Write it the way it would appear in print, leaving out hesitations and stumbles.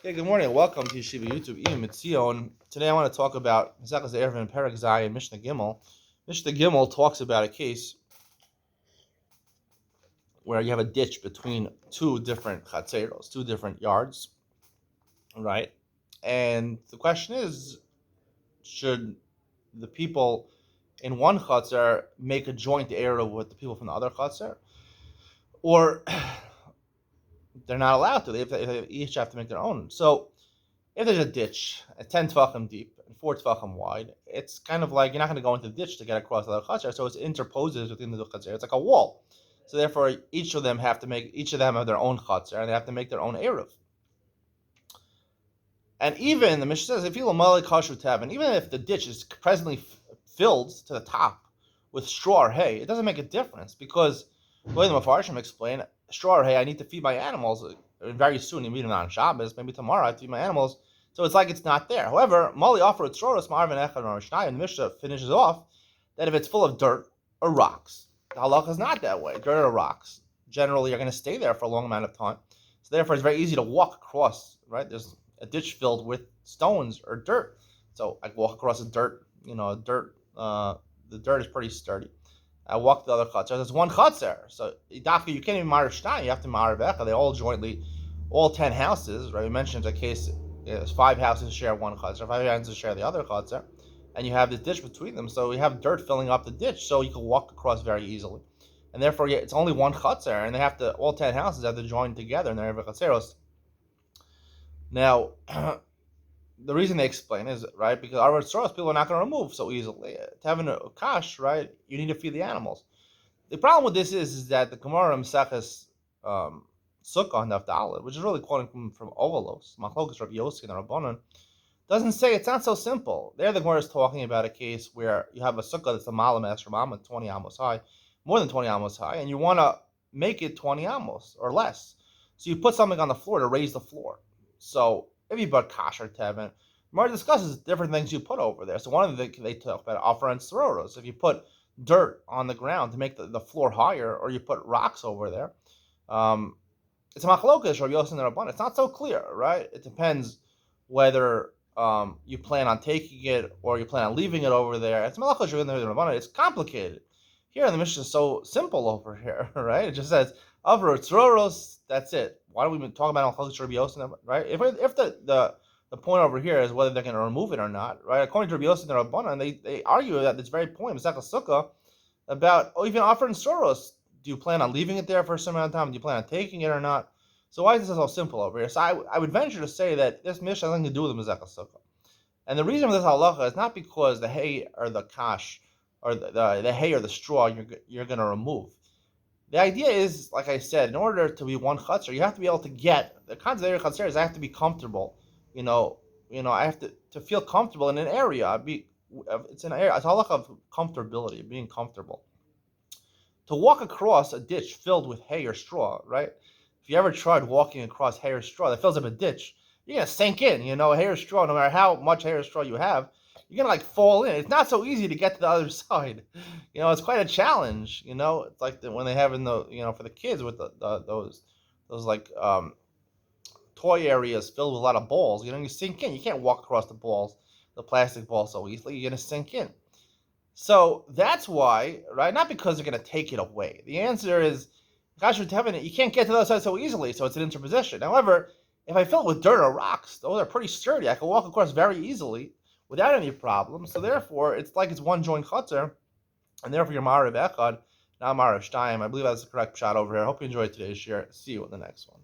Hey, good morning. Welcome to Yeshiva YouTube. Iyun. Today I want to talk about Maseches Eiruvin Perek Zayin Mishnah Gimel. Mishnah Gimel talks about a case where you have a ditch between two different chatzeros, two different yards, right? And the question is, should the people in one chatzer make a joint eruv with the people from the other chatzer, or they're not allowed to? They each have to make their own. So if there's a ditch at 10 tefachim deep and 4 tefachim wide, it's kind of like you're not going to go into the ditch to get across the other chatzar, so it's interposes within the chatzar. It's like a wall. So therefore, each of them have their own chatzar, and they have to make their own eruv. And even the Mishnah says, if you lamali kashu tevin, even if the ditch is presently filled to the top with straw or hay, it doesn't make a difference because the way the Mefarshim explain, straw or hay, I need to feed my animals very soon. You meet them on Shabbos, maybe tomorrow I have to feed my animals. So it's like it's not there. However, Mali offered Tzoros, Marvin Echad, or Shnai, and the Mishnah finishes off that if it's full of dirt or rocks, the halacha is not that way. Dirt or rocks generally are going to stay there for a long amount of time. So therefore, it's very easy to walk across. Right? There's a ditch filled with stones or dirt. So I walk across the dirt. The dirt is pretty sturdy. I walk the other chutzner. There's one chutzner. So you can't even marry Shnai. You have to marry Vecha. They all jointly, all 10 houses. Right? We mentioned a case. There's 5 houses share one chutzner, 5 houses share the other chutzner, and you have the ditch between them. So you have dirt filling up the ditch, so you can walk across very easily. And therefore, it's only one chutzner, and they have to all 10 houses have to join together in their chutzeros. Now, the reason they explain is right because our stores people are not going to remove so easily. To have a kash, right, you need to feed the animals. The problem with this is that the Gemara Maseches Sukkah on Daf Daled, which is really quoting from Ovalos, Machlokas Rabbi Yossi and Rabbanon, doesn't say it's not so simple. There, the Gemara is talking about a case where you have a sukkah that's a malam esromam, 20 amos high, more than 20 amos high, and you want to make it 20 amos or less. So you put something on the floor to raise the floor. So if you put kash or tevin, Gemara discusses different things you put over there. So one of the they talk about offer and sororos. If you put dirt on the ground to make the floor higher, or you put rocks over there. It's a machlokas Rabbi Yossi and Rabbanan. It's not so clear, right? It depends whether you plan on taking it or you plan on leaving it over there. It's machlokas Rabbi Yossi and Rabbanan. It's complicated. Here in the Mishnah is so simple over here, right? It just says avro tzroros. That's it. Why don't we talk about machlokas Rabbi Yossi, right? If the point over here is whether they're going to remove it or not, right? According to Rabbi Yossi and Rabbanan, they argue that this very point, Masechah Sukkah, about even offering soros. Do you plan on leaving it there for a certain amount of time? Do you plan on taking it or not? So why is this so simple over here? So I would venture to say that this Mishnah has nothing to do with the Mezekah Sukkah. And the reason for this halacha is not because the hay or the kash or the hay or the straw you're going to remove. The idea is, like I said, in order to be one chutzner, you have to be able to get the concept of chutzner is I have to be comfortable. I have to feel comfortable in an area. It's an area. It's a halacha of comfortability, being comfortable. To walk across a ditch filled with hay or straw, right? If you ever tried walking across hay or straw that fills up a ditch, you're gonna sink in. Hay or straw, no matter how much hay or straw you have, you're gonna fall in. It's not so easy to get to the other side. It's quite a challenge. It's like when they have in the for the kids with those like toy areas filled with a lot of balls. You sink in. You can't walk across the plastic balls so easily. You're gonna sink in. So that's why, right? Not because they're going to take it away. The answer is, you can't get to the other side so easily, so it's an interposition. However, if I fill it with dirt or rocks, those are pretty sturdy. I can walk across very easily without any problem. So therefore, it's like it's one joint chutzner, and therefore you're Ma'ariv Echad, not Ma'ariv Shtayim. I believe that's the correct shot over here. I hope you enjoyed today's share. See you in the next one.